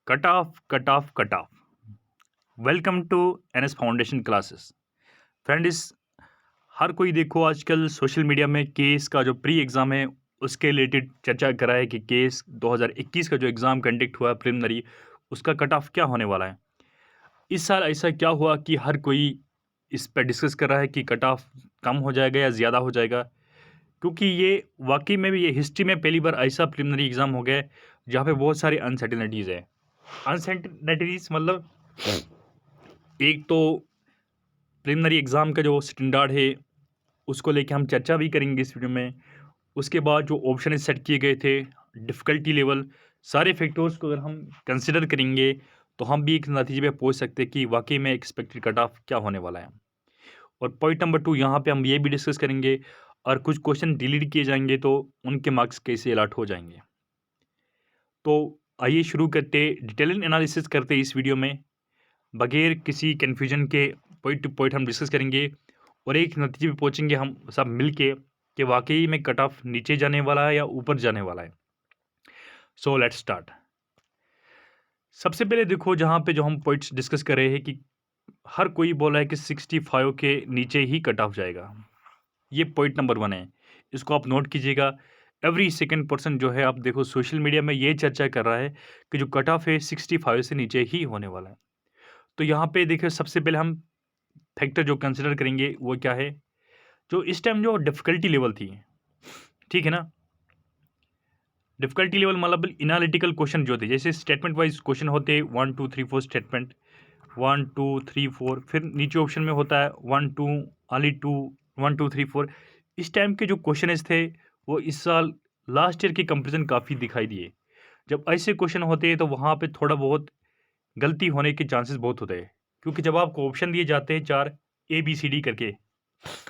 Cut off cut off cut off. Welcome to NS foundation classes. Friends, हर कोई देखो आजकल सोशल मीडिया में केस का जो प्री एग्ज़ाम है उसके रिलेटेड चर्चा कर रहा है कि केस 2021 का जो एग्ज़ाम कंडक्ट हुआ प्रिलिमिनरी, उसका कट ऑफ क्या होने वाला है। इस साल ऐसा क्या हुआ कि हर कोई इस पर डिस्कस कर रहा है कि कट ऑफ कम हो जाएगा या ज़्यादा हो जाएगा, क्योंकि ये वाकई में भी ये हिस्ट्री में पहली बार ऐसा प्रिलिमिनरी एग्ज़ाम हो गया है जहाँ पे बहुत सारी अनसर्टेनिटीज़ है। अनसर्टेनिटीज़ मतलब एक तो प्रिलिमिनरी एग्ज़ाम का जो स्टैंडर्ड है उसको लेके हम चर्चा भी करेंगे इस वीडियो में। उसके बाद जो ऑप्शन सेट किए गए थे, डिफ़िकल्टी लेवल, सारे फैक्टर्स को अगर हम कंसिडर करेंगे तो हम भी एक नतीजे पे पहुंच सकते हैं कि वाकई में एक्सपेक्टेड कट ऑफ क्या होने वाला है। और पॉइंट नंबर 2 यहाँ पे हम ये भी डिस्कस करेंगे, और कुछ क्वेश्चन डिलीट किए जाएंगे तो उनके मार्क्स कैसे अलॉट हो जाएंगे। तो आइए शुरू करते, डिटेलिंग एनालिसिस करते इस वीडियो में, बगैर किसी कन्फ्यूजन के पॉइंट टू पॉइंट हम डिस्कस करेंगे और एक नतीजे पे पहुंचेंगे हम सब मिलके कि वाकई में कट ऑफ नीचे जाने वाला है या ऊपर जाने वाला है। So let's start. सबसे पहले देखो, जहाँ पे जो हम पॉइंट्स डिस्कस कर रहे हैं कि हर कोई बोला है कि 65 के नीचे ही कट ऑफ जाएगा। ये पॉइंट नंबर 1 है, इसको आप नोट कीजिएगा। एवरी सेकंड पर्सन जो है, आप देखो सोशल मीडिया में ये चर्चा कर रहा है कि जो कट ऑफ है 65 से नीचे ही होने वाला है। तो यहाँ पे देखिए, सबसे पहले हम फैक्टर जो कंसिडर करेंगे वो क्या है, जो इस टाइम जो डिफ़िकल्टी लेवल थी, ठीक है ना? डिफ़िकल्टी लेवल मतलब एनालिटिकल क्वेश्चन जो थे, जैसे स्टेटमेंट वाइज़ क्वेश्चन होते हैं 1 2 3 4 स्टेटमेंट, 1 2 3 4, फिर नीचे ऑप्शन में होता है 1 2 ओनली 2 1 2 3 4। इस टाइम के जो क्वेश्चंस थे वो इस साल लास्ट ईयर के कंपैरिजन काफ़ी दिखाई दिए। जब ऐसे क्वेश्चन होते हैं तो वहाँ पे थोड़ा बहुत गलती होने के चांसेस बहुत होते हैं, क्योंकि जब आपको ऑप्शन दिए जाते हैं 4 ए बी सी डी करके,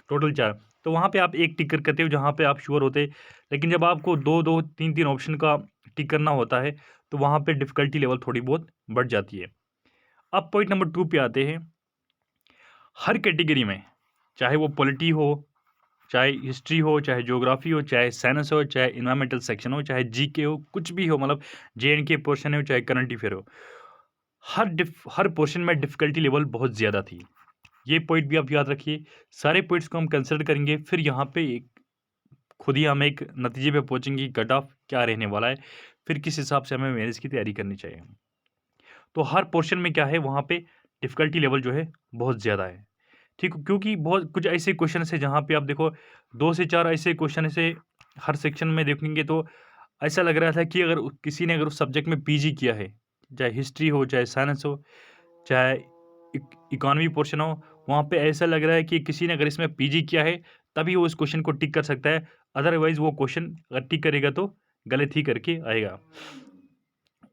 टोटल 4, तो वहाँ पे आप एक टिक कर करते हो जहाँ पे आप श्योर होते। लेकिन जब आपको 2-2 3-3 ऑप्शन का टिक करना होता है तो वहाँ पे डिफ़िकल्टी लेवल थोड़ी बहुत बढ़ जाती है। अब पॉइंट नंबर 2 पे आते हैं। हर कैटेगरी में, चाहे वो पॉलिटी हो, चाहे हिस्ट्री हो, चाहे ज्योग्राफी हो, चाहे साइंस हो, चाहे एनवायरमेंटल सेक्शन हो, चाहे जीके हो, कुछ भी हो, मतलब जेएनके पोर्शन हो, चाहे करंट अफेयर हो, हर पोर्शन में डिफ़िकल्टी लेवल बहुत ज़्यादा थी। ये पॉइंट भी आप याद रखिए। सारे पॉइंट्स को हम कंसिडर करेंगे, फिर यहाँ पे एक खुद ही हम एक नतीजे पे पहुँचेंगे कि कट ऑफ क्या रहने वाला है, फिर किस हिसाब से हमें मेंस की तैयारी करनी चाहिए। तो हर पोर्शन में क्या है, वहाँ पे डिफ़िकल्टी लेवल जो है बहुत ज़्यादा है, ठीक? क्योंकि बहुत कुछ ऐसे क्वेश्चन्स हैं जहाँ पे आप देखो 2 से 4 ऐसे क्वेश्चन ऐसे हर सेक्शन में देखेंगे तो ऐसा लग रहा था कि अगर किसी ने अगर उस सब्जेक्ट में पीजी किया है, चाहे हिस्ट्री हो, चाहे साइंस हो, चाहे इकोनॉमी पोर्शन हो, वहाँ पे ऐसा लग रहा है कि किसी ने अगर इसमें पीजी किया है तभी वो इस क्वेश्चन को टिक कर सकता है, अदरवाइज़ वो क्वेश्चन अगर टिक करेगा तो गलत ही करके आएगा।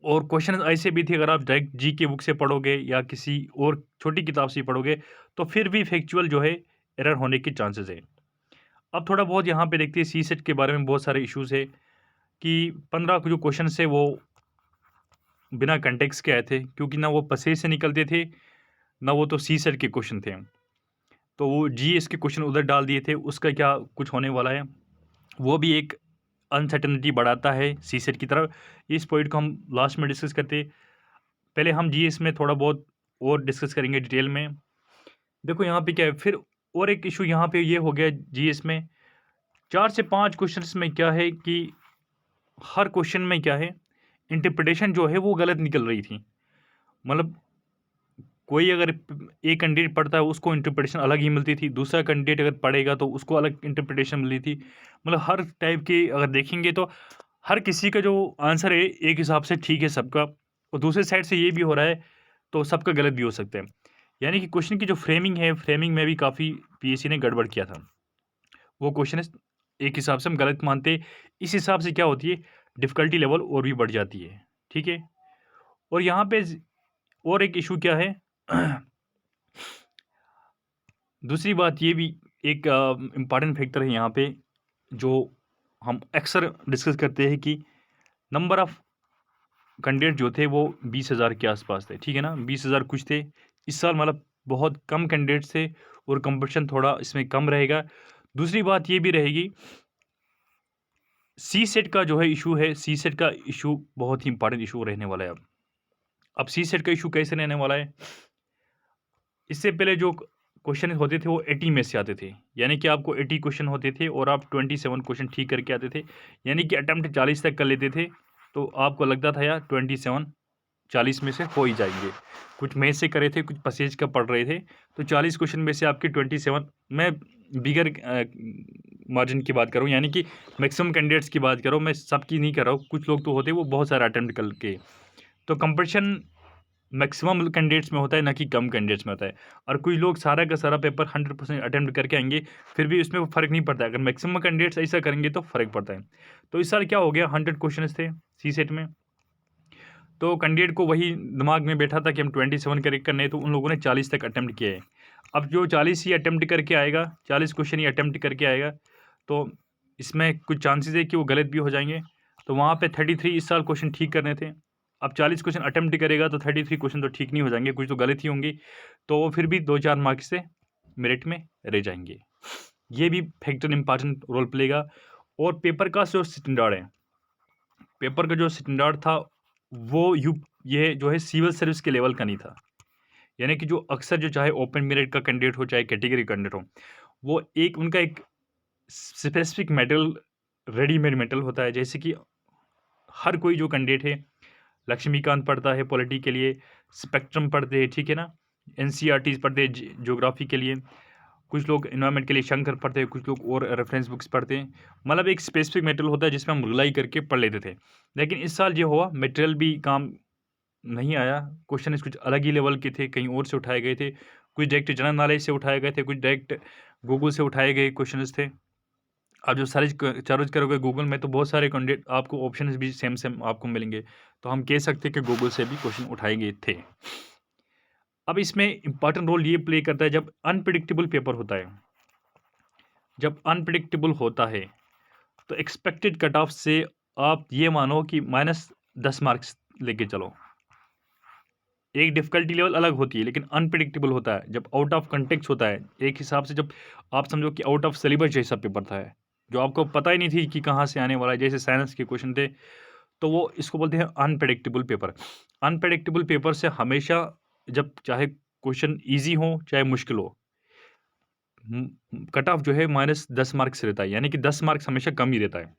और क्वेश्चन ऐसे भी थे, अगर आप डायरेक्ट जी के बुक से पढ़ोगे या किसी और छोटी किताब से पढ़ोगे तो फिर भी फैक्चुअल जो है एरर होने के चांसेस है। अब थोड़ा बहुत यहाँ पे देखते हैं, सी सेट के बारे में बहुत सारे इश्यूज़ है कि 15 जो क्वेश्चन है वो बिना कंटेक्स्ट के आए थे, क्योंकि ना वो पैसेज से निकलते थे, ना वो तो सी सेट के क्वेश्चन थे। तो वो जीएस के क्वेश्चन उधर डाल दिए थे, उसका क्या कुछ होने वाला है, वो भी एक अनसर्टेनिटी बढ़ाता है सी सेट की तरफ। इस पॉइंट को हम लास्ट में डिस्कस करते, पहले हम जीएस में थोड़ा बहुत और डिस्कस करेंगे डिटेल में। देखो यहाँ पे क्या है, फिर और एक इशू यहाँ पे ये हो गया जीएस में, 4 से 5 क्वेश्चंस में क्या है कि हर क्वेश्चन में क्या है, इंटरप्रिटेशन जो है वो गलत निकल रही थी। मतलब कोई अगर एक कैंडिडेट पढ़ता है उसको इंटरप्रिटेशन अलग ही मिलती थी, दूसरा कैंडिडेट अगर पढ़ेगा तो उसको अलग इंटरप्रिटेशन मिली थी। मतलब हर टाइप की अगर देखेंगे तो हर किसी का जो आंसर है एक हिसाब से ठीक है सबका, और दूसरे साइड से ये भी हो रहा है तो सबका गलत भी हो सकता है। यानी कि क्वेश्चन की जो फ्रेमिंग है, फ्रेमिंग में भी काफ़ी पीएससी ने गड़बड़ किया था। वो क्वेश्चन एक हिसाब से हम गलत मानते, इस हिसाब से क्या होती है, डिफ़िकल्टी लेवल और भी बढ़ जाती है, ठीक है? और यहाँ पे और एक इशू क्या है, दूसरी बात ये भी एक इम्पॉर्टेंट फैक्टर है यहाँ पे, जो हम अक्सर डिस्कस करते हैं कि नंबर ऑफ़ कैंडिडेट जो थे वो 20,000 के आसपास थे, ठीक है ना? 20,000 कुछ थे। इस साल मतलब बहुत कम कैंडिडेट्स थे और कंपटीशन थोड़ा इसमें कम रहेगा। दूसरी बात ये भी रहेगी, सी सेट का जो है इशू है, सी सेट का इशू बहुत ही इम्पॉर्टेंट इशू रहने वाला है अब। अब सी सेट का इशू कैसे रहने वाला है, इससे पहले जो क्वेश्चन होते थे वो 80 में से आते थे, यानी कि आपको 80 क्वेश्चन होते थे और आप 27 क्वेश्चन ठीक करके आते थे, यानी कि अटेम्प्ट 40 तक कर लेते थे, तो आपको लगता था यार 27 40 में से हो ही जाएंगे। कुछ मैथ से करे थे, कुछ पैसेज का पढ़ रहे थे, तो 40 क्वेश्चन में से आपके 27, मैं बिगर मार्जिन की बात करूँ, यानी कि मैक्सिमम कैंडिडेट्स की बात करूँ, मैं सबकी नहीं कर रहा हूँ, कुछ लोग तो होते वो बहुत सारा अटेम्प्ट करके, तो कंपटीशन मैक्सिमम कैंडिडेट्स में होता है, ना कि कम कैंडिडेट्स में होता है। और कुछ लोग सारा का सारा पेपर 100% अटेम्प्ट करके आएंगे, फिर भी उसमें फ़र्क नहीं पड़ता है। अगर मैक्सिमम कैंडिडेट्स ऐसा करेंगे तो फ़र्क पड़ता है। तो इस साल क्या हो गया, 100 क्वेश्चन थे सी सेट में, तो कैंडिडेट को वही दिमाग में बैठा था कि हम 27 करेक्ट करने हैं, तो उन लोगों ने 40 तक अटेम्प्ट किया है। अब जो 40 ही अटेम्प्ट करके आएगा, 40 क्वेश्चन ही अटेम्प्ट करके आएगा, तो इसमें कुछ चांसेस है कि वो गलत भी हो जाएंगे। तो वहाँ पे 33 इस साल क्वेश्चन ठीक करने थे। अब 40 क्वेश्चन अटेम्प्ट करेगा तो 33 क्वेश्चन तो ठीक नहीं हो जाएंगे, कुछ तो गलत ही होंगे, तो वो फिर भी 2-4 मार्क्स से मेरिट में रह जाएंगे। ये भी फैक्टर इंपॉर्टेंट रोल प्लेगा। और पेपर का जो स्टैंडर्ड है, पेपर का जो स्टैंडर्ड था वो ये जो है सिविल सर्विस के लेवल का नहीं था। यानी कि जो अक्सर जो चाहे ओपन मेरिट का कैंडिडेट हो, चाहे कैटेगरी कैंडिडेट हो, वो उनका एक स्पेसिफिक मेटल, रेडीमेड मेटल होता है। जैसे कि हर कोई जो कैंडिडेट है, लक्ष्मीकांत पढ़ता है पॉलिटी के लिए, स्पेक्ट्रम पढ़ते हैं, ठीक है ना, एनसीईआरटीज़ पढ़ते हैं ज्योग्राफी के लिए, कुछ लोग एनवायरनमेंट के लिए शंकर पढ़ते हैं, कुछ लोग और रेफरेंस बुक्स पढ़ते हैं। मतलब एक स्पेसिफिक मटेरियल होता है जिसमें हम रिलाई करके पढ़ लेते थे। लेकिन इस साल ये हुआ, मटेरियल भी काम नहीं आया, क्वेश्चन कुछ अलग ही लेवल के थे, कहीं और से उठाए गए थे, कुछ डायरेक्ट जनरल नॉलेज से उठाए गए थे, कुछ डायरेक्ट गूगल से उठाए गए क्वेश्चंस थे। आप जो सर्च करोगे गूगल में तो बहुत सारे कैंडिडेट आपको ऑप्शंस भी सेम सेम आपको मिलेंगे, तो हम कह सकते हैं कि गूगल से भी क्वेश्चन उठाए गए थे। अब इसमें इंपॉर्टेंट रोल ये प्ले करता है जब अनप्रिडिक्टेबल पेपर होता है। जब अनप्रिडिक्टेबल होता है तो एक्सपेक्टेड कट ऑफ से आप ये मानो कि -10 मार्क्स लेके चलो। एक डिफ़िकल्टी लेवल अलग होती है, लेकिन अनप्रिडिक्टेबल होता है, जब आउट ऑफ कॉन्टेक्स्ट होता है। एक हिसाब से जब आप समझो कि आउट ऑफ सिलेबस जैसा पेपर था, जो आपको पता ही नहीं थी कि कहाँ से आने वाला है, जैसे साइंस के क्वेश्चन थे, तो वो इसको बोलते हैं अनप्रेडिक्टेबल पेपर। अनप्रेडिक्टेबल पेपर से हमेशा, जब चाहे क्वेश्चन ईज़ी हो, चाहे मुश्किल हो, कट ऑफ जो है -10 मार्क्स रहता है, यानी कि 10 मार्क्स हमेशा कम ही रहता है।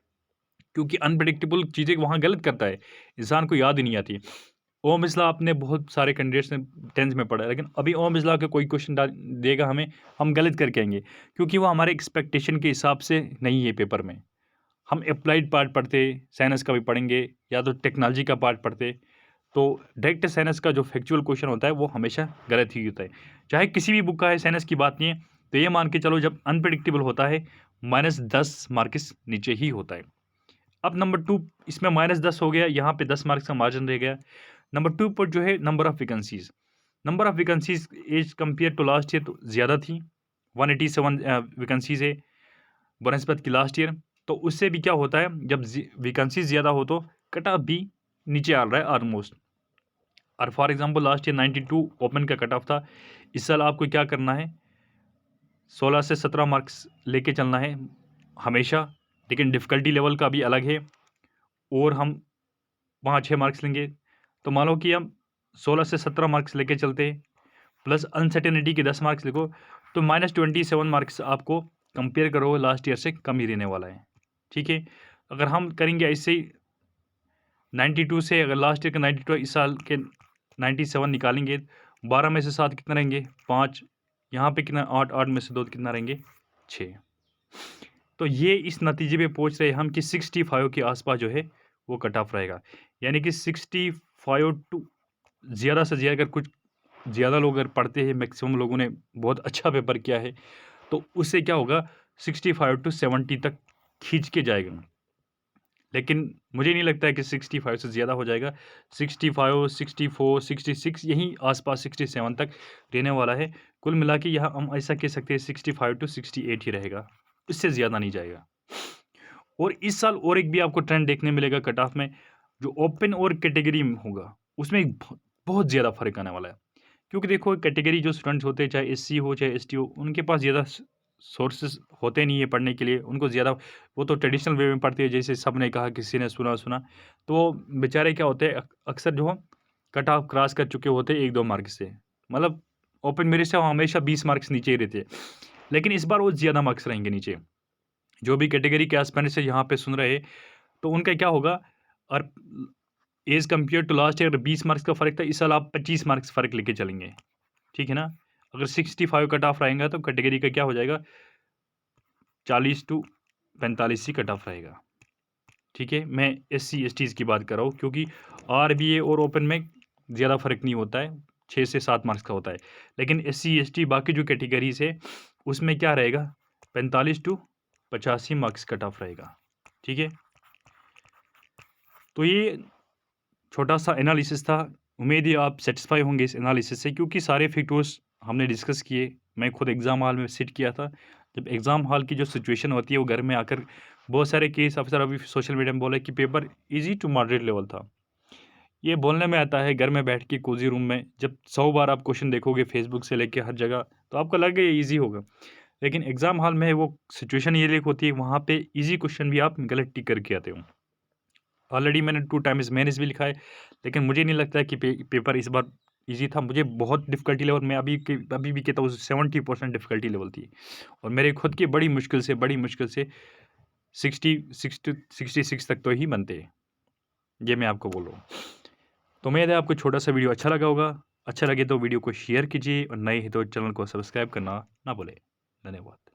क्योंकि अनप्रेडिक्टेबल चीज़ें वहाँ गलत करता है, इंसान को याद ही नहीं आती। ओम बिरला आपने बहुत सारे कैंडिडेट्स ने 10th में पढ़ा है, लेकिन अभी ओम बिरला का कोई क्वेश्चन देगा हमें, हम गलत करके आएँगे, क्योंकि वो हमारे एक्सपेक्टेशन के हिसाब से नहीं है पेपर में। हम एप्लाइड पार्ट पढ़ते, साइंस का भी पढ़ेंगे, या तो टेक्नोलॉजी का पार्ट पढ़ते, तो डायरेक्ट साइंस का जो फैक्चुअल क्वेश्चन होता है वो हमेशा गलत ही होता है। चाहे किसी भी बुक का है, साइंस की बात नहीं है, तो ये मान के चलो जब अनप्रेडिक्टेबल होता है, -10 मार्क्स नीचे ही होता है। अब नंबर 2, इसमें -10 हो गया, यहाँ पे 10 मार्क्स का मार्जिन रह गया। नंबर 2 पर जो है number of vacancies, number of vacancies as compare to last year तो ज़्यादा थी, 187 वैकेंसीज़ है बनस्पत की लास्ट ईयर। तो उससे भी क्या होता है, जब वैकेंसीज ज़्यादा हो तो कट ऑफ भी नीचे आ रहा है ऑलमोस्ट। और for example last year 92 open का कट ऑफ था, इस साल आपको क्या करना है, 16 से 17 मार्क्स लेके चलना है हमेशा, लेकिन डिफ़िकल्टी लेवल का भी अलग है, और हम वहाँ 6 मार्क्स लेंगे। तो मान लो कि हम 16 से 17 मार्क्स लेके चलते हैं, प्लस अनसर्टेनिटी के 10 मार्क्स लिखो, तो -27 मार्क्स आपको कंपेयर करो लास्ट ईयर से कम ही रहने वाला है, ठीक है। अगर हम करेंगे ऐसे ही 92 से, अगर लास्ट ईयर का 92 इस साल के 97 निकालेंगे, 12 में से 7 कितना रहेंगे, 5, यहाँ पे कितना 8, 8 में से 2 कितना रहेंगे, 6। तो ये इस नतीजे पे पहुँच रहे हम कि 65 के आसपास जो है वो कट ऑफ रहेगा, यानी कि 65 टू ज़्यादा से ज़्यादा, अगर कुछ ज़्यादा लोग अगर पढ़ते हैं, मैक्सिमम लोगों ने बहुत अच्छा पेपर किया है, तो उससे क्या होगा, 65 टू 70 तक खींच के जाएगा। लेकिन मुझे नहीं लगता है कि 65 से ज़्यादा हो जाएगा। 65, 64, 66 यहीं आस-पास 67 तक रहने वाला है। कुल मिला के यहाँ हम ऐसा कह सकते हैं 65 टू 68 ही रहेगा, इससे ज़्यादा नहीं जाएगा। और इस साल और एक भी आपको ट्रेंड देखने मिलेगा कट ऑफ में, जो ओपन और कैटेगरी में होगा, उसमें एक बहुत ज़्यादा फ़र्क आने वाला है। क्योंकि देखो कैटेगरी जो स्टूडेंट्स होते हैं, चाहे एससी हो, चाहे एसटी हो, उनके पास ज़्यादा सोर्सेस होते नहीं है पढ़ने के लिए, उनको ज़्यादा, वो तो ट्रेडिशनल वे में पढ़ते हैं, जैसे सबने कहा, किसी ने सुना, तो वो बेचारे क्या होते हैं, अक्सर जो कट ऑफ क्रॉस कर चुके होते 1-2 मार्क्स से। मतलब ओपन मेरिट से हमेशा 20 मार्क्स नीचे ही रहते। लेकिन इस बार वो ज़्यादा मार्क्स रहेंगे नीचे। जो भी कैटेगरी के एस्पिरेंट्स से यहाँ पे सुन रहे, तो उनका क्या होगा और as compare to last year 20 marks का फ़र्क था, इस साल आप 25 मार्क्स फ़र्क लेके चलेंगे। ठीक है ना? अगर 65 कट ऑफ रहेगा तो कैटेगरी का क्या हो जाएगा 40 टू 45 ही कट ऑफ रहेगा। ठीक है? मैं एससी एसटीज़ की बात कर रहा हूँ क्योंकि आरबीए और ओपन में ज़्यादा फ़र्क नहीं होता है, 6 से 7 मार्क्स का होता है। लेकिन एससी एसटी बाकी जो कैटेगरीज़ है उसमें क्या रहेगा 45 टू 85 मार्क्स कट ऑफ रहेगा। ठीक है? तो ये छोटा-सा एनालिसिस था। उम्मीद है आप सैटिस्फाई होंगे इस एनालिसिस से क्योंकि सारे फैक्टर्स हमने डिस्कस किए। मैं खुद एग्ज़ाम हॉल में सिट किया था। जब एग्ज़ाम हॉल की जो सिचुएशन होती है वो घर में आकर बहुत सारे केस अफ़सर अभी सोशल मीडिया में बोले कि paper easy to moderate level था। ये बोलने में आता है घर में बैठ के कोज़ी रूम में जब 100 बार आप क्वेश्चन देखोगे फेसबुक से लेके हर जगह तो आपको लगेगा ये ईज़ी होगा। लेकिन एग्ज़ाम हॉल में वो सिचुएशन ये होती है वहाँ पे ईज़ी क्वेश्चन भी आप गलत टिक करके आते हो। ऑलरेडी मैंने 2 टाइम्स मेंस भी लिखा है, लेकिन मुझे नहीं लगता है कि पेपर इस बार ईज़ी था। मुझे बहुत डिफ़िकल्टी लेवल मैं अभी भी कहता हूँ 70% डिफ़िकल्टी लेवल थी और मेरे खुद की बड़ी मुश्किल से 66 तक तो ही बनते हैं। ये मैं आपको बोल रहा हूँ। तो उम्मीद है आपको छोटा-सा वीडियो अच्छा लगा होगा। अच्छा लगे तो वीडियो को शेयर कीजिए और नए हैं तो चैनल को सब्सक्राइब करना ना भूलें। धन्यवाद।